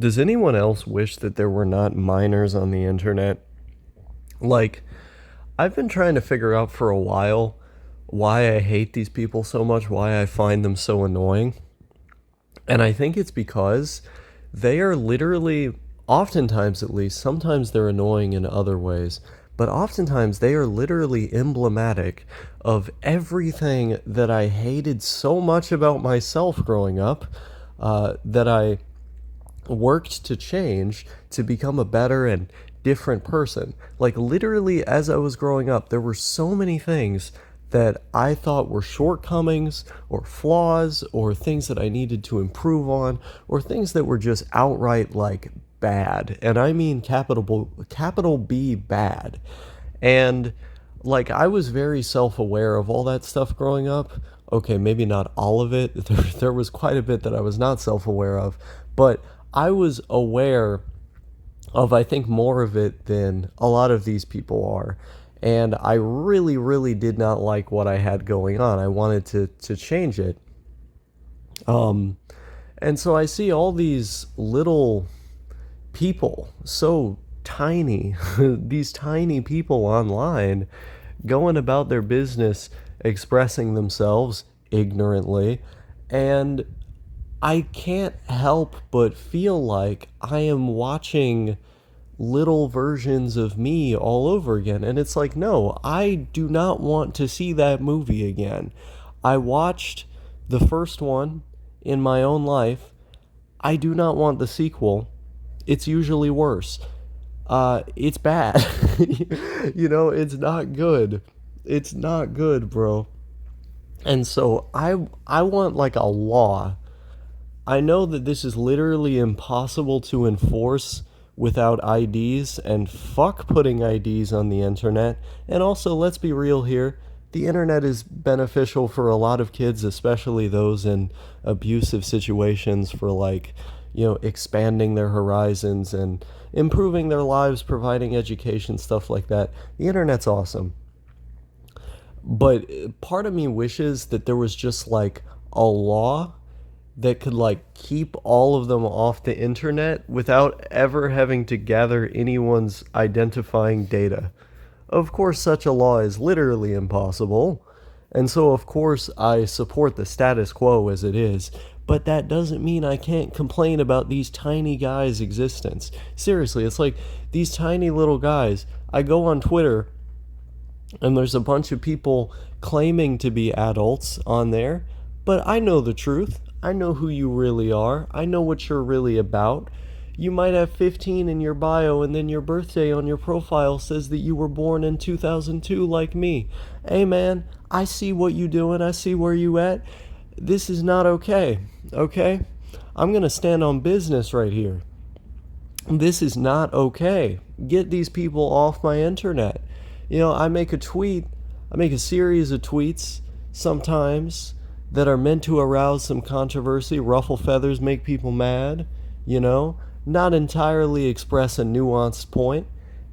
Does anyone else wish that there were not minors on the internet? Like, I've been trying to figure out for a while why I hate these people so much, why I find them so annoying. And I think it's because they are literally, oftentimes at least, sometimes they're annoying in other ways, but oftentimes they are literally emblematic of everything that I hated so much about myself growing up, that I worked to change to become a better and different person. Like, literally, as I was growing up, there were so many things that I thought were shortcomings or flaws or things that I needed to improve on or things that were just outright like bad. And I mean capital B bad. And like, I was very self-aware of all that stuff growing up. Okay, maybe not all of it. There was quite a bit that I was not self-aware of, but I was aware of, I think, more of it than a lot of these people are. And I really, really did not like what I had going on. I wanted to change it. Um, and so I see all these little people, so tiny, these tiny people online going about their business, expressing themselves ignorantly, and I can't help but feel like I am watching little versions of me all over again. And it's like, no, I do not want to see that movie again. I watched the first one in my own life. I do not want the sequel. It's usually worse. It's bad. It's not good. It's not good, bro. And so I want like a law. I know that this is literally impossible to enforce without IDs, and fuck putting IDs on the internet. And also, let's be real here, the internet is beneficial for a lot of kids, especially those in abusive situations, for like, expanding their horizons and improving their lives, providing education, stuff like that. The internet's awesome. But part of me wishes that there was just like a law that could like keep all of them off the internet without ever having to gather anyone's identifying data. Of course, such a law is literally impossible, and so of course I support the status quo as it is, but that doesn't mean I can't complain about these tiny guys' existence. Seriously, it's like these tiny little guys. I go on Twitter and there's a bunch of people claiming to be adults on there, but I know the truth. I know who you really are. I know what you're really about. You might have 15 in your bio, and then your birthday on your profile says that you were born in 2002 like me. Hey man, I see what you doing. I see where you at. This is not okay. Okay? I'm going to stand on business right here. This is not okay. Get these people off my internet. I make a tweet. I make a series of tweets sometimes that are meant to arouse some controversy, ruffle feathers, make people mad, not entirely express a nuanced point.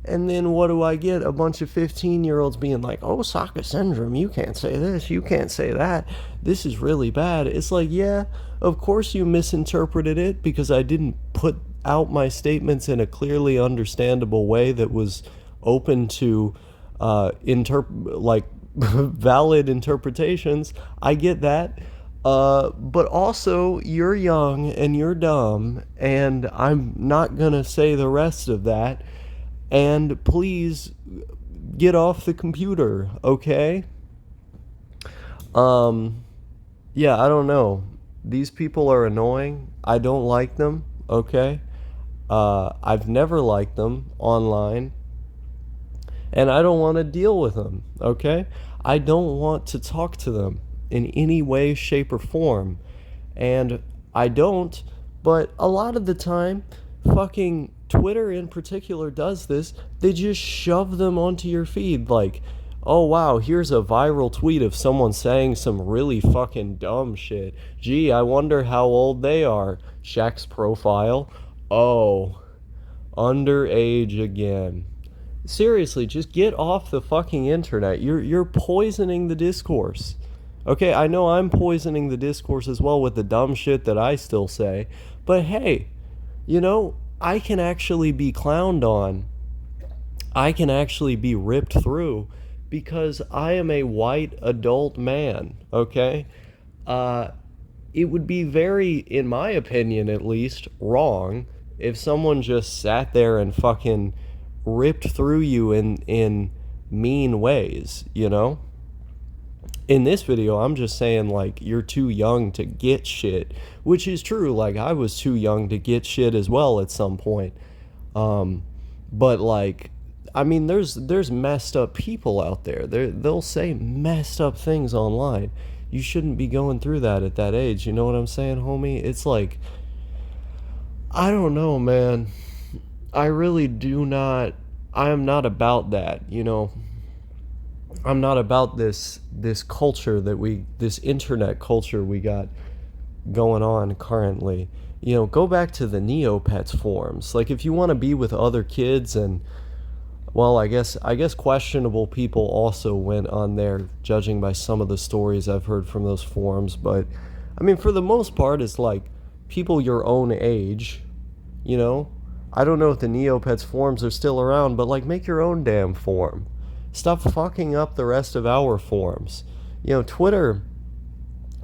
And then what do I get? A bunch of 15-year-olds being like, OsakaSyndrome, you can't say this, you can't say that, this is really bad. It's like, yeah, of course you misinterpreted it because I didn't put out my statements in a clearly understandable way that was open to valid interpretations. I get that. But also, you're young and you're dumb, and I'm not gonna say the rest of that. And please get off the computer, okay? Yeah, I don't know. These people are annoying. I don't like them, okay? I've never liked them online, and I don't want to deal with them, okay? I don't want to talk to them in any way, shape, or form. And I don't, but a lot of the time, fucking Twitter in particular does this. They just shove them onto your feed like, oh wow, here's a viral tweet of someone saying some really fucking dumb shit. Gee, I wonder how old they are. Checks profile. Oh, underage again. Seriously, just get off the fucking internet. You're poisoning the discourse. Okay, I know I'm poisoning the discourse as well with the dumb shit that I still say, but hey, I can actually be clowned on. I can actually be ripped through because I am a white adult man, okay? Uh, it would be very, in my opinion at least, wrong if someone just sat there and fucking ripped through you in mean ways, In this video, I'm just saying, like, you're too young to get shit, which is true. Like, I was too young to get shit as well at some point. Um, but like, I mean, there's messed up people out there. They'll say messed up things online. You shouldn't be going through that at that age. You know what I'm saying, homie? It's like, I don't know, man. I really do not. I am not about that. I'm not about this culture this internet culture we got going on currently. Go back to the Neopets forums. Like, if you want to be with other kids, and well, I guess questionable people also went on there, judging by some of the stories I've heard from those forums. But I mean, for the most part, it's like people your own age. you know I don't know if the Neopets forums are still around, but like, make your own damn forum. Stop fucking up the rest of our forums. Twitter,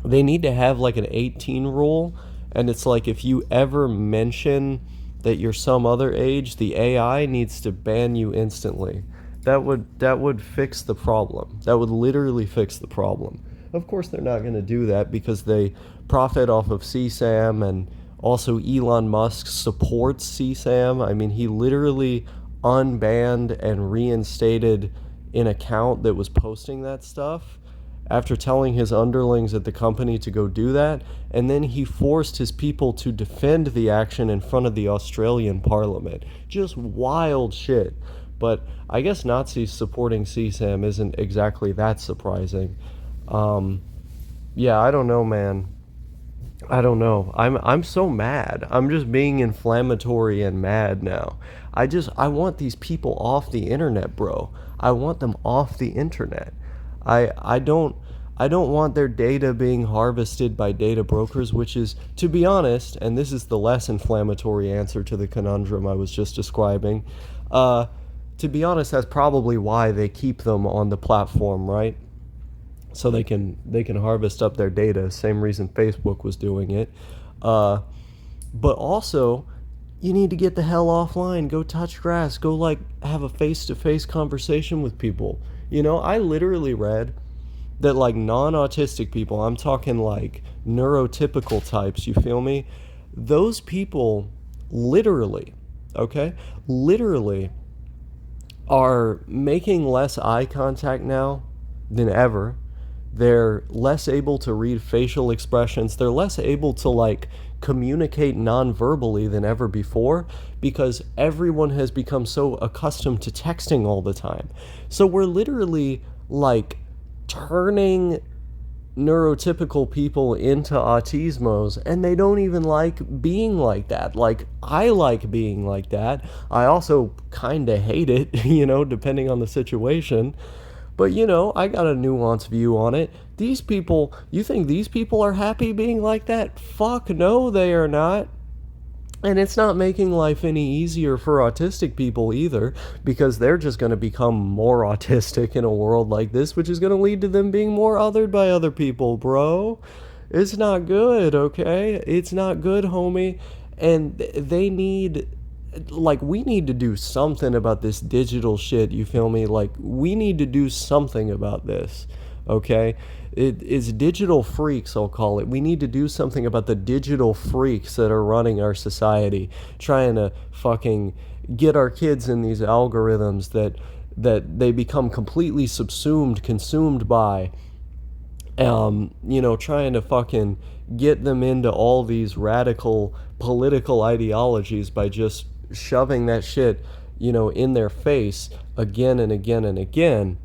they need to have like an 18 rule, and it's like, if you ever mention that you're some other age, the AI needs to ban you instantly. That would fix the problem. That would literally fix the problem. Of course they're not going to do that because they profit off of CSAM, and also Elon Musk supports CSAM. I mean, he literally unbanned and reinstated an account that was posting that stuff after telling his underlings at the company to go do that, and then he forced his people to defend the action in front of the Australian Parliament. Just wild shit. But I guess Nazis supporting CSAM isn't exactly that surprising. Yeah, I don't know, man. I don't know. I'm so mad. I'm just being inflammatory and mad now. I want these people off the internet, bro. I want them off the internet. I don't want their data being harvested by data brokers, which is, to be honest, and this is the less inflammatory answer to the conundrum I was just describing. To be honest, that's probably why they keep them on the platform, right? So they can harvest up their data. Same reason Facebook was doing it. But also, you need to get the hell offline. Go touch grass. Go, like, have a face-to-face conversation with people. I literally read that, like, non-autistic people, I'm talking like neurotypical types, you feel me? Those people literally, okay, literally are making less eye contact now than ever. They're less able to read facial expressions. They're less able to, like, communicate non-verbally than ever before, because everyone has become so accustomed to texting all the time. So we're literally, like, turning neurotypical people into autismos, and they don't even like being like that. Like, I like being like that. I also kind of hate it, depending on the situation. But, I got a nuanced view on it. These people, you think these people are happy being like that? Fuck no, they are not. And it's not making life any easier for autistic people either, because they're just going to become more autistic in a world like this, which is going to lead to them being more othered by other people, bro. It's not good, okay? It's not good, homie. And they need, like, we need to do something about this digital shit, you feel me? Like, we need to do something about this, okay? It's digital freaks, I'll call it. We need to do something about the digital freaks that are running our society, trying to fucking get our kids in these algorithms that they become completely consumed by. Trying to fucking get them into all these radical political ideologies by just shoving that shit, in their face again and again and again.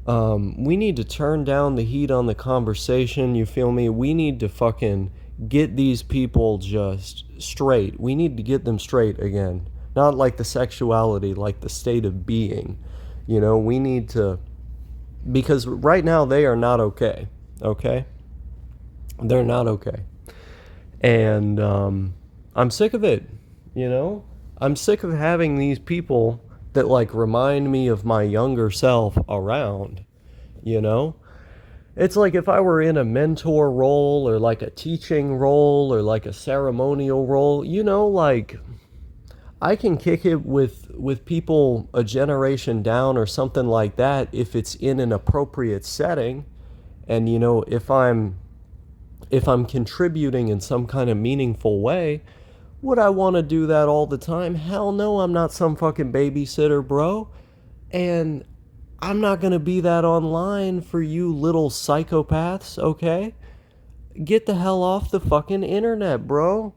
We need to turn down the heat on the conversation, you feel me? We need to fucking get these people just straight. We need to get them straight again. Not like the sexuality, like the state of being. We need to, because right now they are not okay, okay? They're not okay. And, I'm sick of it, you know? I'm sick of having these people that like remind me of my younger self around, you know? It's like if I were in a mentor role or like a teaching role or like a ceremonial role, like I can kick it with people a generation down or something like that if it's in an appropriate setting. And if I'm contributing in some kind of meaningful way, would I want to do that all the time? Hell no, I'm not some fucking babysitter, bro. And I'm not going to be that online for you little psychopaths, okay? Get the hell off the fucking internet, bro.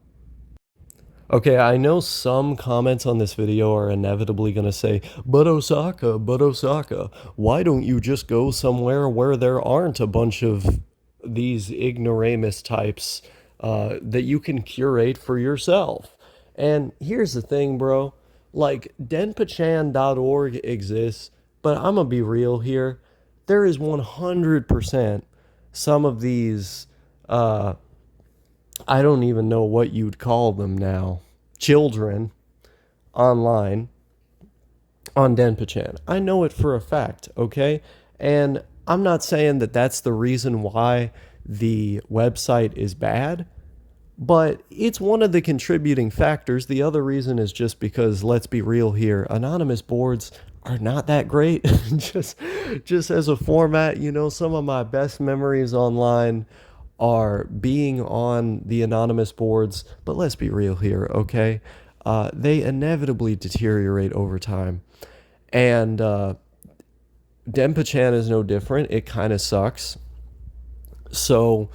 Okay, I know some comments on this video are inevitably going to say, but Osaka, why don't you just go somewhere where there aren't a bunch of these ignoramus types that you can curate for yourself? And here's the thing, bro. Like, denpachan.org exists, but I'm going to be real here. There is 100% some of these I don't even know what you'd call them now, children online on Denpachan. I know it for a fact, okay? And I'm not saying that that's the reason why the website is bad, but it's one of the contributing factors. The other reason is just because, let's be real here, anonymous boards are not that great. just just as a format, some of my best memories online are being on the anonymous boards, but let's be real here, okay? They inevitably deteriorate over time. And Denpachan is no different. It kind of sucks. So,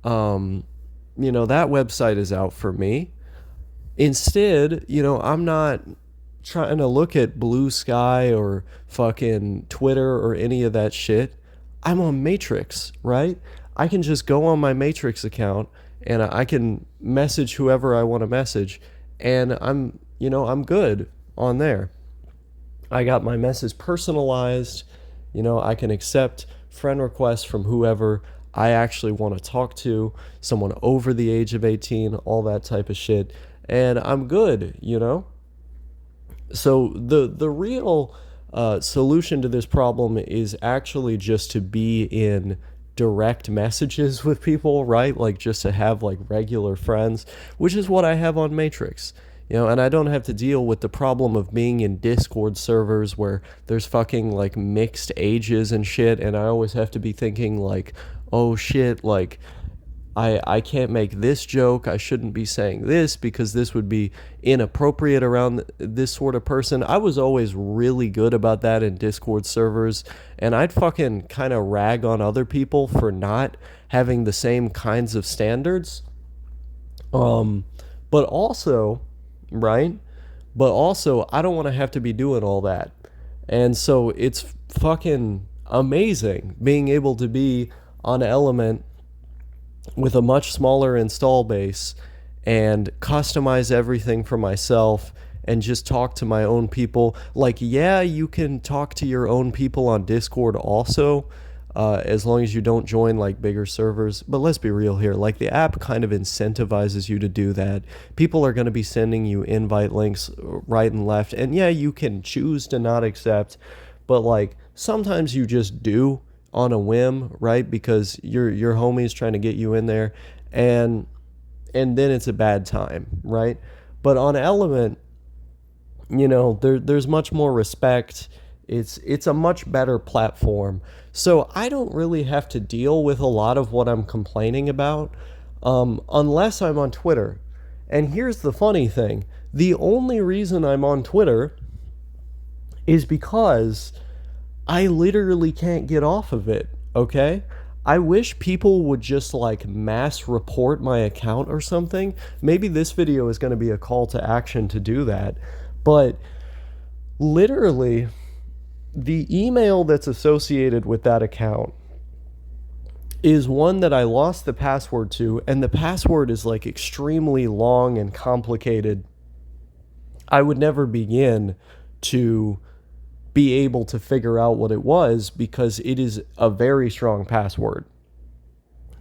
that website is out for me. Instead, I'm not trying to look at Blue Sky or fucking Twitter or any of that shit. I'm on Matrix, right? I can just go on my Matrix account and I can message whoever I want to message, and I'm good on there. I got my message personalized. I can accept friend requests from whoever I actually want to talk to, someone over the age of 18, all that type of shit, and I'm good. So the real solution to this problem is actually just to be in direct messages with people, right? Like just to have like regular friends, which is what I have on Matrix. And I don't have to deal with the problem of being in Discord servers where there's fucking like mixed ages and shit, and I always have to be thinking like, oh shit, like I can't make this joke. I shouldn't be saying this because this would be inappropriate around this sort of person. I was always really good about that in Discord servers, and I'd fucking kind of rag on other people for not having the same kinds of standards. But also, right? But also, I don't want to have to be doing all that. And so it's fucking amazing being able to be on Element with a much smaller install base and customize everything for myself and just talk to my own people. Like, yeah, you can talk to your own people on Discord also, as long as you don't join like bigger servers. But let's be real here. Like, the app kind of incentivizes you to do that. People are going to be sending you invite links right and left. And yeah, you can choose to not accept, but like sometimes you just do on a whim, right? Because your homie's trying to get you in there, and then it's a bad time, right? But on Element, there's much more respect. It's a much better platform. So I don't really have to deal with a lot of what I'm complaining about, unless I'm on Twitter. And here's the funny thing. The only reason I'm on Twitter is because I literally can't get off of it, okay? I wish people would just like mass report my account or something. Maybe this video is going to be a call to action to do that. But literally, the email that's associated with that account is one that I lost the password to, and the password is like extremely long and complicated. I would never begin to be able to figure out what it was because it is a very strong password.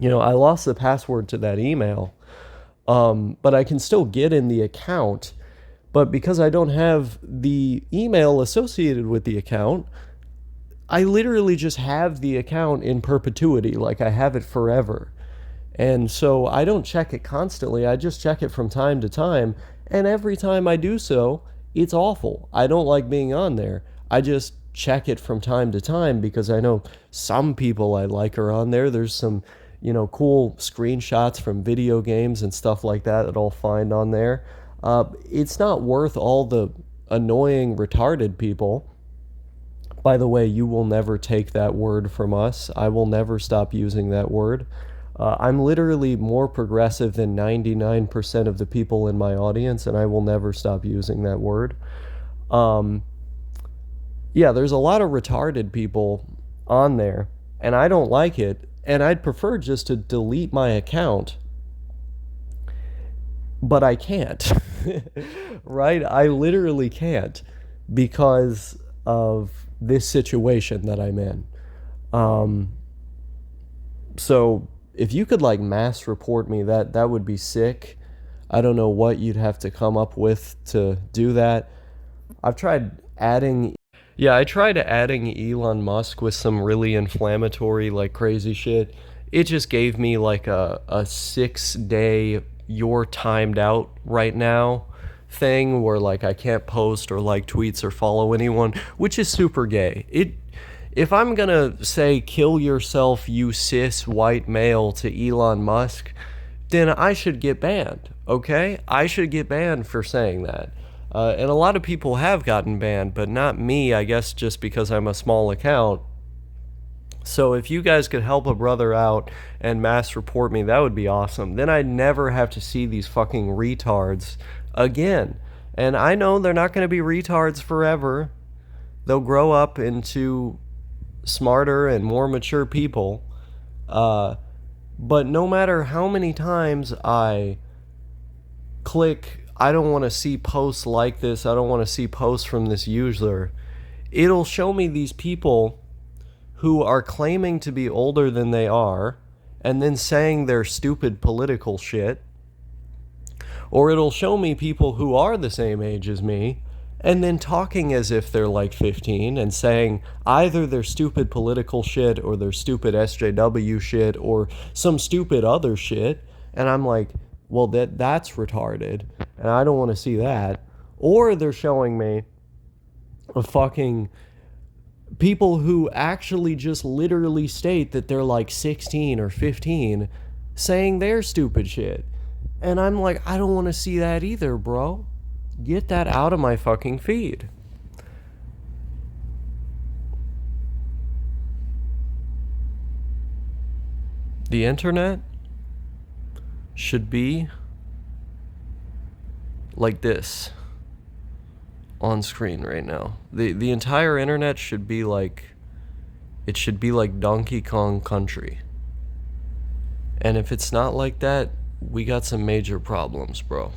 I lost the password to that email, But I can still get in the account. But because I don't have the email associated with the account, I literally just have the account in perpetuity. Like I have it forever. And so I don't check it constantly. I just check it from time to time. And every time I do so, it's awful. I don't like being on there. I just check it from time to time because I know some people I like are on there. There's some, cool screenshots from video games and stuff like that I'll find on there. It's not worth all the annoying, retarded people. By the way, you will never take that word from us. I will never stop using that word. I'm literally more progressive than 99% of the people in my audience, and I will never stop using that word. Um, yeah, there's a lot of retarded people on there, and I don't like it, and I'd prefer just to delete my account, but I can't. Right? I literally can't because of this situation that I'm in. Um, so if you could like mass report me, that would be sick. I don't know what you'd have to come up with to do that. I've tried adding Yeah, I tried adding Elon Musk with some really inflammatory like crazy shit. It just gave me like a 6 day you're timed out right now thing where like I can't post or like tweets or follow anyone, which is super gay. If I'm gonna say kill yourself, you cis white male to Elon Musk, then I should get banned, okay? I should get banned for saying that. And a lot of people have gotten banned, but not me, I guess just because I'm a small account. So if you guys could help a brother out and mass report me, that would be awesome. Then I'd never have to see these fucking retards again. And I know they're not going to be retards forever. They'll grow up into smarter and more mature people. But no matter how many times I click, I don't want to see posts like this, I don't want to see posts from this user, it'll show me these people who are claiming to be older than they are and then saying their stupid political shit. Or it'll show me people who are the same age as me and then talking as if they're like 15 and saying either their stupid political shit or their stupid SJW shit or some stupid other shit. And I'm like, well, that's retarded and I don't want to see that. Or they're showing me a fucking people who actually just literally state that they're like 16 or 15 saying their stupid shit. And I'm like, I don't want to see that either, bro. Get that out of my fucking feed. The internet should be like this on screen right now. The entire internet should be like, it should be like Donkey Kong Country. And if it's not like that, we got some major problems, bro.